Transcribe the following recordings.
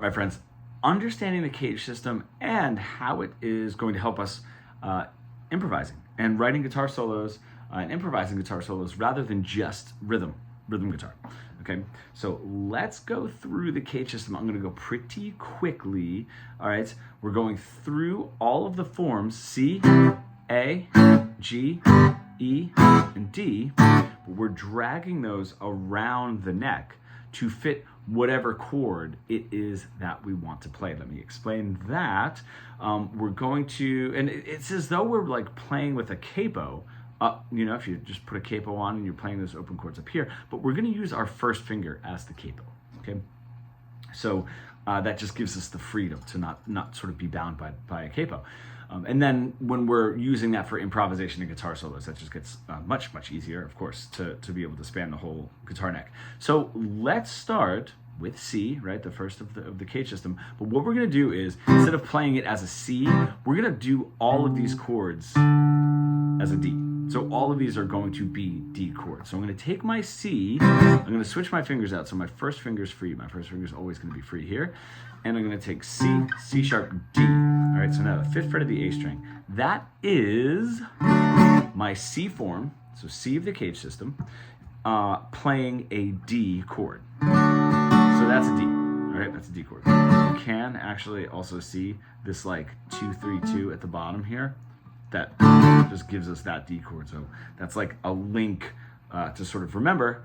My friends, understanding the cage system and how it is going to help us improvising and writing guitar solos and improvising guitar solos rather than just rhythm guitar. Okay, so let's go through the cage system. I'm going to go pretty quickly. All right, we're going through all of the forms: C, A, G, E, and D. But we're dragging those around the neck to fit whatever chord it is that we want to play. Let me explain that. We're going to, and it's as though we're like playing with a capo. You know, if you just put a capo on and you're playing those open chords up here, but we're going to use our first finger as the capo. Okay, so that just gives us the freedom to not sort of be bound by a capo. And then when we're using that for improvisation and guitar solos, that just gets much easier, of course, to be able to span the whole guitar neck. So let's start with C, right, the first of the cage system. But what we're going to do is, instead of playing it as a C, we're going to do all of these chords as a D. So all of these are going to be D chords. So I'm going to take my C, I'm going to switch my fingers out. So my first finger is free. My first finger is always going to be free here. And I'm going to take C, C sharp, D. All right, so now the 5th fret of the A string. That is my C form, so C of the cage system, playing a D chord. So that's a D. All right, that's a D chord. You can actually also see this like 2, 3, 2 at the bottom here. That just gives us that D chord. So that's like a link to sort of remember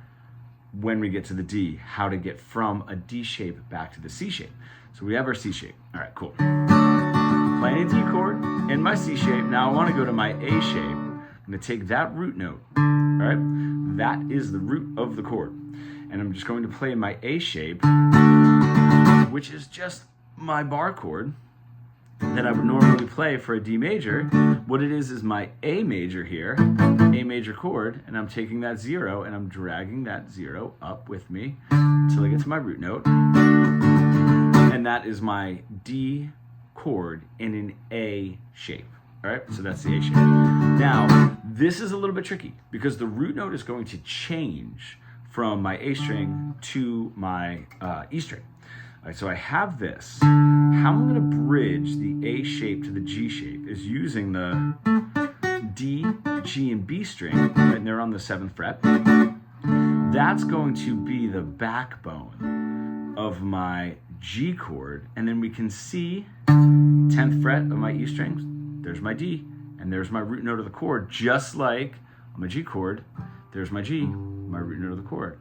when we get to the D, how to get from a D shape back to the C shape. So we have our C shape. All right, cool. Playing a D chord in my C shape. Now I want to go to my A shape. I'm going to take that root note. All right, that is the root of the chord. And I'm just going to play my A shape, which is just my bar chord that I would normally play for a D major. What it is my A major here, A major chord, and I'm taking that 0 and I'm dragging that 0 up with me until I get to my root note. And that is my D chord in an A shape. All right, so that's the A shape. Now, this is a little bit tricky because the root note is going to change from my A string to my E string. All right, so I have this. How I'm going to bridge the A shape to the G shape is using the D, G, and B string, right, and they're on the 7th fret. That's going to be the backbone of my G chord, and then we can see 10th fret of my E string, there's my D, and there's my root note of the chord, just like on my G chord, there's my G, my root note of the chord.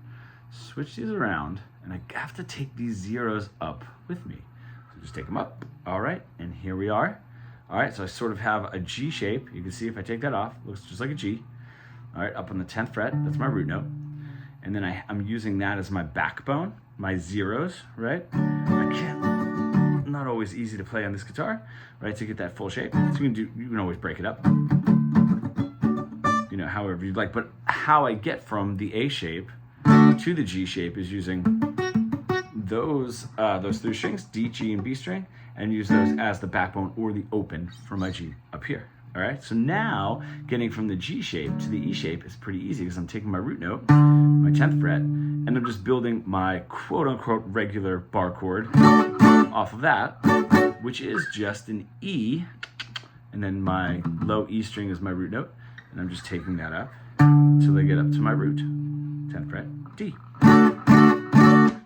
Switch these around, and I have to take these zeros up with me. So just take them up. All right, and here we are. All right, so I sort of have a G shape. You can see if I take that off, it looks just like a G. All right, up on the 10th fret, that's my root note. And then I'm using that as my backbone, my zeros, right? I can't, not always easy to play on this guitar, right, to get that full shape. So you can always break it up, you know, however you'd like. But how I get from the A shape to the G shape is using those 3 strings, D, G, and B string, and use those as the backbone or the open for my G up here. All right, so now getting from the G shape to the E shape is pretty easy because I'm taking my root note, my 10th fret, and I'm just building my quote-unquote regular bar chord off of that, which is just an E, and then my low E string is my root note, and I'm just taking that up until I get up to my root, 10th fret, D.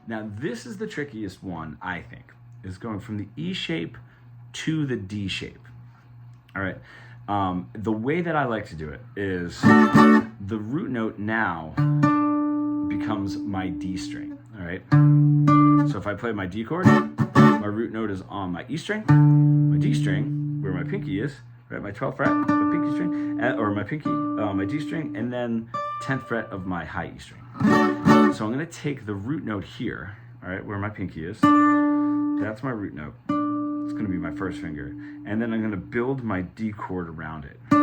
Now this is the trickiest one, I think, is going from the E shape to the D shape. All right, the way that I like to do it is the root note now becomes my D string, all right? So if I play my D chord, my root note is on my E string, my D string, where my pinky is, right, my 12th fret, my pinky string, or my pinky, my D string, and then 10th fret of my high E string. So I'm going to take the root note here, all right, where my pinky is. That's my root note. It's going to be my first finger. And then I'm going to build my D chord around it. All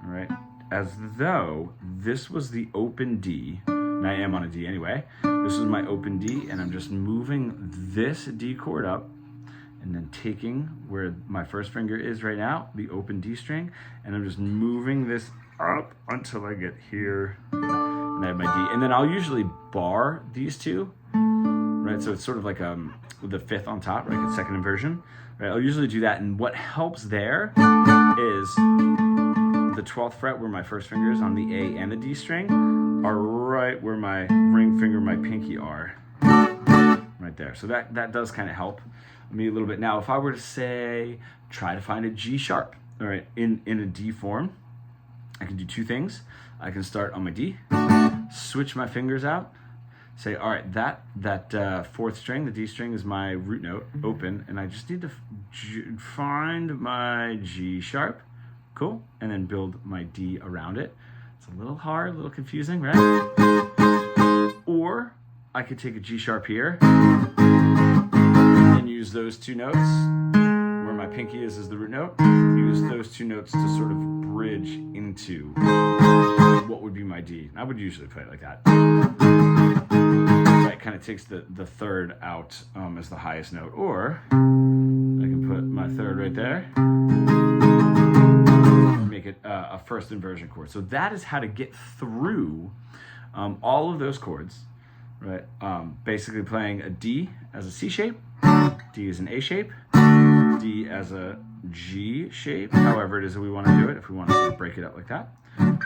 right, as though this was the open D, and I am on a D anyway. This is my open D, and I'm just moving this D chord up, and then taking where my first finger is right now, the open D string, and I'm just moving this up until I get here, and I have my D. And then I'll usually bar these two, right? So it's sort of like with the fifth on top, right? It's second inversion, right? I'll usually do that, and what helps there is the 12th fret where my first finger is on the A and the D string are right where my ring finger, my pinky are, right there. So that does kind of help me a little bit. Now, if I were to say, try to find a G sharp, all right, in a D form, I can do two things. I can start on my D, switch my fingers out, say, all right, that fourth string, the D string, is my root note, open, and I just need to find my G sharp, cool, and then build my D around it. It's a little hard, a little confusing, right? Or I could take a G sharp here and use those two notes, where my pinky is the root note, use those two notes to sort of bridge into what would be my D. I would usually play it like that. Right, kind of takes the third out as the highest note, or I can put my third right there, make it a first inversion chord. So that is how to get through all of those chords, right? Basically playing a D as a C shape, D as an A shape, D as a G shape, however it is that we want to do it, if we want to sort of break it up like that,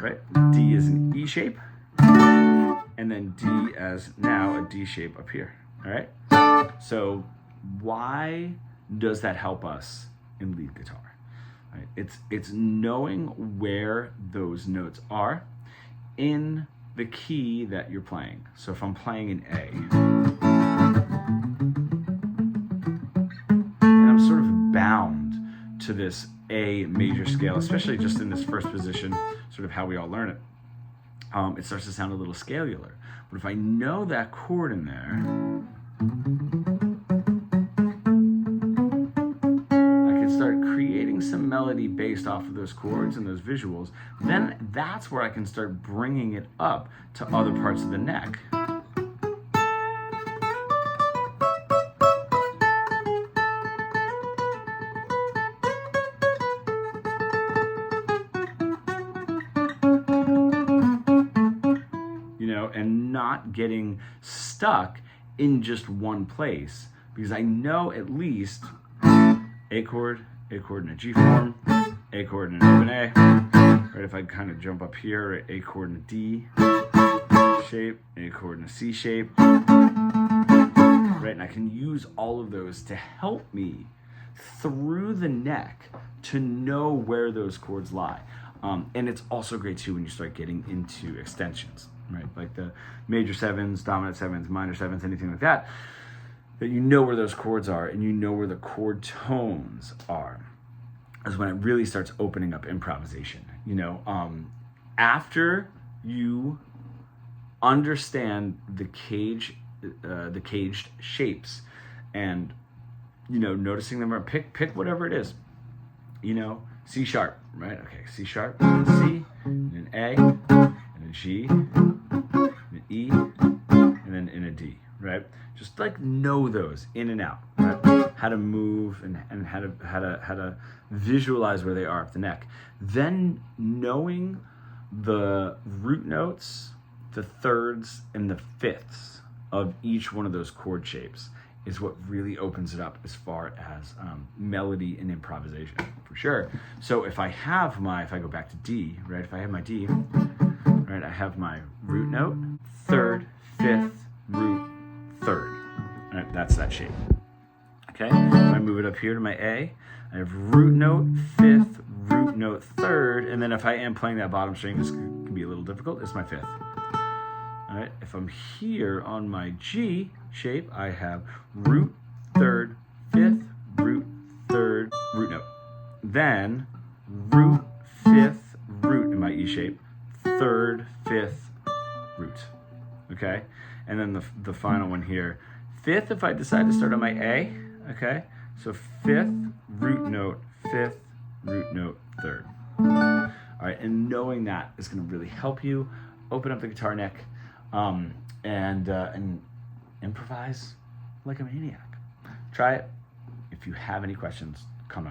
right? D as an E shape, and then D as now a D shape up here, all right? So why does that help us in lead guitar? Right? It's knowing where those notes are in the key that you're playing. So if I'm playing an A, and I'm sort of bound to this A major scale, especially just in this first position, sort of how we all learn it, it starts to sound a little scalular. But if I know that chord in there, I can start creating some melody based off of those chords and those visuals. Then that's where I can start bringing it up to other parts of the neck. And not getting stuck in just one place, because I know at least A chord in a G form, A chord in an open A, right? If I kind of jump up here, A chord in a D shape, A chord in a C shape, right? And I can use all of those to help me through the neck to know where those chords lie. And it's also great too when you start getting into extensions, right? Like the major sevens, dominant sevens, minor sevens, anything like that, that you know where those chords are and you know where the chord tones are, is when it really starts opening up improvisation. After you understand the caged shapes and, noticing them, or pick whatever it is, C sharp, right? Okay, C sharp, and C, and an A, and a G, and an E, and then in a D, right? Just like know those in and out, right? How to move and how to visualize where they are up the neck. Then knowing the root notes, the thirds, and the fifths of each one of those chord shapes is what really opens it up as far as melody and improvisation, for sure. So if I go back to D, right? If I have my D, right, I have my root note, third, fifth, root, third. Right, that's that shape. Okay, if I move it up here to my A, I have root note, fifth, root note, third, and then if I am playing that bottom string, this can be a little difficult, it's my fifth. All right, if I'm here on my G shape, I have root, third, fifth, root, third, root note. Then root, fifth, root in my E shape, third, fifth, root. Okay, and then the final one here, fifth if I decide to start on my A. Okay, so fifth, root note, fifth, root note, third. All right, and knowing that is going to really help you open up the guitar neck, and improvise like a maniac. Try it. If you have any questions, comment.